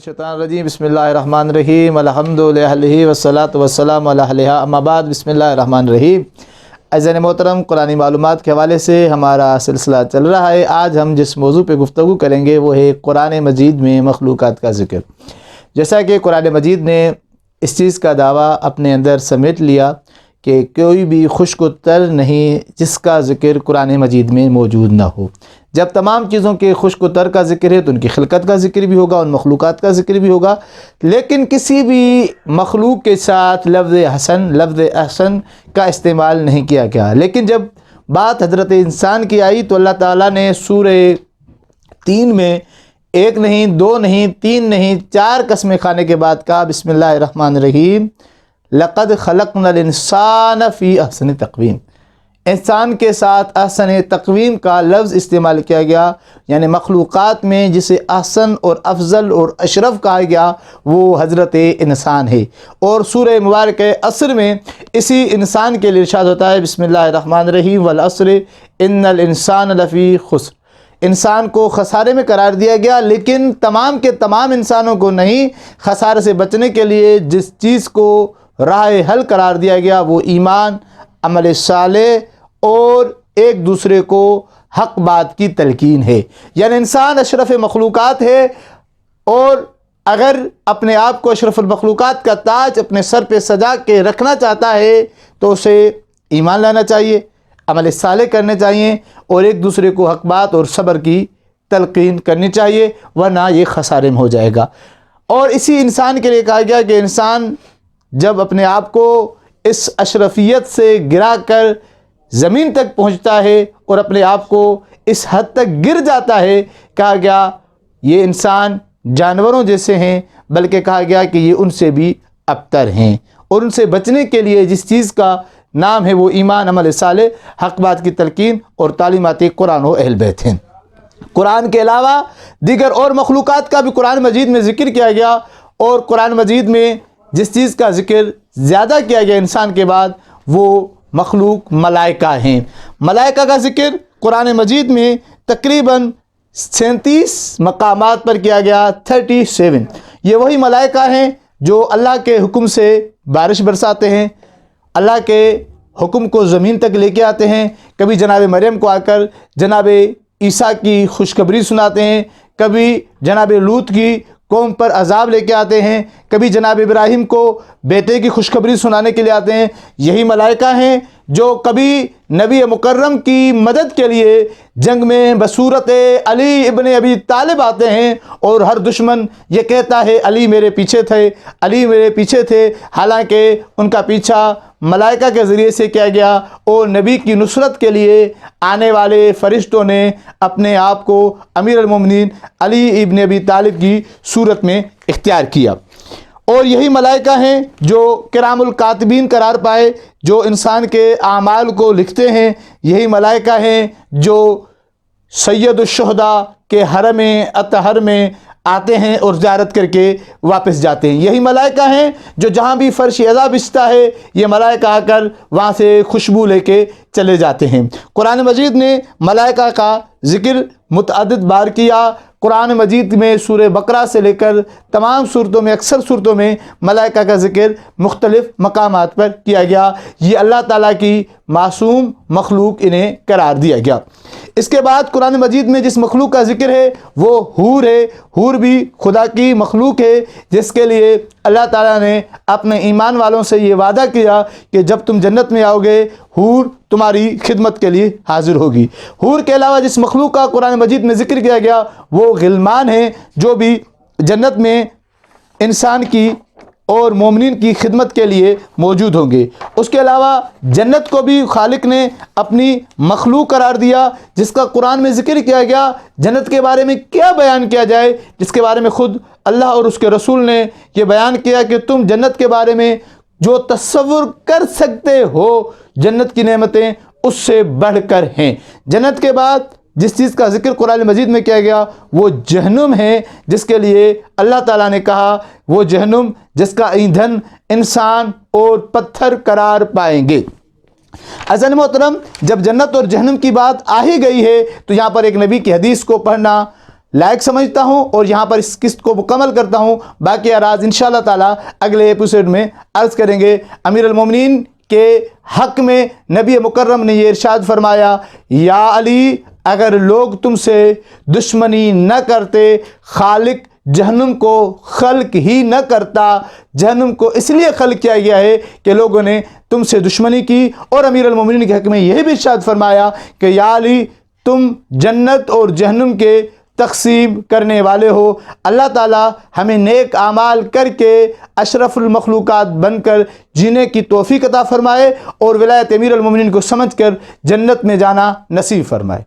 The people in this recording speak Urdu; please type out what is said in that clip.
شیطان الرجیم بسم اللہ الرحمن الرحیم الحمدللہ والصلاۃ والسلام علی اہلہا اما بعد بسم اللہ الرحمن الرحیم۔ عزیزان محترم، قرآنی معلومات کے حوالے سے ہمارا سلسلہ چل رہا ہے۔ آج ہم جس موضوع پہ گفتگو کریں گے وہ ہے قرآن مجید میں مخلوقات کا ذکر۔ جیسا کہ قرآن مجید نے اس چیز کا دعویٰ اپنے اندر سمیٹ لیا کہ کوئی بھی خشک و تر نہیں جس کا ذکر قرآن مجید میں موجود نہ ہو۔ جب تمام چیزوں کے خشک و تر کا ذکر ہے تو ان کی خلقت کا ذکر بھی ہوگا، ان مخلوقات کا ذکر بھی ہوگا، لیکن کسی بھی مخلوق کے ساتھ لفظ حسن، لفظ احسن کا استعمال نہیں کیا گیا۔ لیکن جب بات حضرت انسان کی آئی تو اللہ تعالیٰ نے سورہ 3 میں 1 نہیں، 2 نہیں، 3 نہیں، 4 قسمیں کھانے کے بعد کہا بسم اللہ الرحمن الرحیم لقد خلقنا الانسان فی احسن تقویم۔ انسان کے ساتھ احسن تقویم کا لفظ استعمال کیا گیا، یعنی مخلوقات میں جسے احسن اور افضل اور اشرف کہا گیا وہ حضرت انسان ہے۔ اور سورہ مبارک عصر میں اسی انسان کے لیے ارشاد ہوتا ہے بسم اللہ الرحمن الرحیم والعصر ان الانسان لفی خسر۔ انسان کو خسارے میں قرار دیا گیا، لیکن تمام کے تمام انسانوں کو نہیں۔ خسارے سے بچنے کے لیے جس چیز کو راہ حل قرار دیا گیا وہ ایمان، عمل صالح اور ایک دوسرے کو حق بات کی تلقین ہے۔ یعنی انسان اشرف مخلوقات ہے، اور اگر اپنے آپ کو اشرف المخلوقات کا تاج اپنے سر پہ سجا کے رکھنا چاہتا ہے تو اسے ایمان لانا چاہیے، عمل صالح کرنے چاہیے، اور ایک دوسرے کو حق بات اور صبر کی تلقین کرنی چاہیے، ورنہ یہ خسارے میں ہو جائے گا۔ اور اسی انسان کے لیے کہا گیا کہ انسان جب اپنے آپ کو اس اشرفیت سے گرا کر زمین تک پہنچتا ہے اور اپنے آپ کو اس حد تک گر جاتا ہے، کہا گیا یہ انسان جانوروں جیسے ہیں، بلکہ کہا گیا کہ یہ ان سے بھی ابتر ہیں، اور ان سے بچنے کے لیے جس چیز کا نام ہے وہ ایمان، عمل صالح، حق بات کی تلقین اور تعلیمات قرآن و اہل بیت ہیں۔ قرآن کے علاوہ دیگر اور مخلوقات کا بھی قرآن مجید میں ذکر کیا گیا، اور قرآن مجید میں جس چیز کا ذکر زیادہ کیا گیا انسان کے بعد وہ مخلوق ملائکہ ہیں۔ ملائکہ کا ذکر قرآن مجید میں تقریباً 37 مقامات پر کیا گیا، 37۔ یہ وہی ملائکہ ہیں جو اللہ کے حکم سے بارش برساتے ہیں، اللہ کے حکم کو زمین تک لے کے آتے ہیں۔ کبھی جناب مریم کو آ کر جناب عیسیٰ کی خوشخبری سناتے ہیں، کبھی جناب لوط کی قوم پر عذاب لے کے آتے ہیں، کبھی جناب ابراہیم کو بیٹے کی خوشخبری سنانے کے لیے آتے ہیں۔ یہی ملائکہ ہیں جو کبھی نبی مکرم کی مدد کے لیے جنگ میں بصورت علی ابن ابی طالب آتے ہیں، اور ہر دشمن یہ کہتا ہے علی میرے پیچھے تھے، علی میرے پیچھے تھے، حالانکہ ان کا پیچھا ملائکہ کے ذریعے سے کیا گیا، اور نبی کی نصرت کے لیے آنے والے فرشتوں نے اپنے آپ کو امیر المومنین علی ابن ابی طالب کی صورت میں اختیار کیا۔ اور یہی ملائکہ ہیں جو کرام الکاتبین قرار پائے، جو انسان کے اعمال کو لکھتے ہیں۔ یہی ملائکہ ہیں جو سید الشہداء کے حرم اطہر میں آتے ہیں اور زیارت کر کے واپس جاتے ہیں۔ یہی ملائکہ ہیں جو جہاں بھی فرش اعضا بچھتا ہے یہ ملائکہ آ کر وہاں سے خوشبو لے کے چلے جاتے ہیں۔ قرآن مجید نے ملائکہ کا ذکر متعدد بار کیا۔ قرآن مجید میں سورہ بقرہ سے لے کر تمام صورتوں میں، اکثر صورتوں میں ملائکہ کا ذکر مختلف مقامات پر کیا گیا۔ یہ اللہ تعالیٰ کی معصوم مخلوق انہیں قرار دیا گیا۔ اس کے بعد قرآن مجید میں جس مخلوق کا ذکر ہے وہ حور ہے۔ حور بھی خدا کی مخلوق ہے، جس کے لیے اللہ تعالیٰ نے اپنے ایمان والوں سے یہ وعدہ کیا کہ جب تم جنت میں آؤ گے حور تمہاری خدمت کے لیے حاضر ہوگی۔ حور کے علاوہ جس مخلوق کا قرآن مجید میں ذکر کیا گیا وہ غلمان ہیں، جو بھی جنت میں انسان کی اور مومنین کی خدمت کے لیے موجود ہوں گے۔ اس کے علاوہ جنت کو بھی خالق نے اپنی مخلوق قرار دیا، جس کا قرآن میں ذکر کیا گیا۔ جنت کے بارے میں کیا بیان کیا جائے، جس کے بارے میں خود اللہ اور اس کے رسول نے یہ بیان کیا کہ تم جنت کے بارے میں جو تصور کر سکتے ہو جنت کی نعمتیں اس سے بڑھ کر ہیں۔ جنت کے بعد جس چیز کا ذکر قرآن مجید میں کیا گیا وہ جہنم ہے، جس کے لیے اللہ تعالیٰ نے کہا وہ جہنم جس کا ایندھن انسان اور پتھر قرار پائیں گے۔ عزیزان محترم، جب جنت اور جہنم کی بات آ ہی گئی ہے تو یہاں پر ایک نبی کی حدیث کو پڑھنا لائق سمجھتا ہوں اور یہاں پر اس قسط کو مکمل کرتا ہوں. باقی اراز انشاءاللہ تعالی اگلے ایپیسوڈ میں عرض کریں گے. امیر المومنین کے حق میں نبی مکرم نے یہ ارشاد فرمایا، یا علی اگر لوگ تم سے دشمنی نہ کرتے، خالق جہنم کو خلق ہی نہ کرتا. جہنم کو اس لیے خلق کیا گیا ہے کہ لوگوں نے تم سے دشمنی کی. اور امیر المومنین کے حق میں یہ بھی ارشاد فرمایا کہ یا علی تم جنت اور جہنم کے تقسیم کرنے والے ہو. اللہ تعالی ہمیں نیک اعمال کر کے اشرف المخلوقات بن کر جینے کی توفیق عطا فرمائے اور ولایت امیر المومنین کو سمجھ کر جنت میں جانا نصیب فرمائے.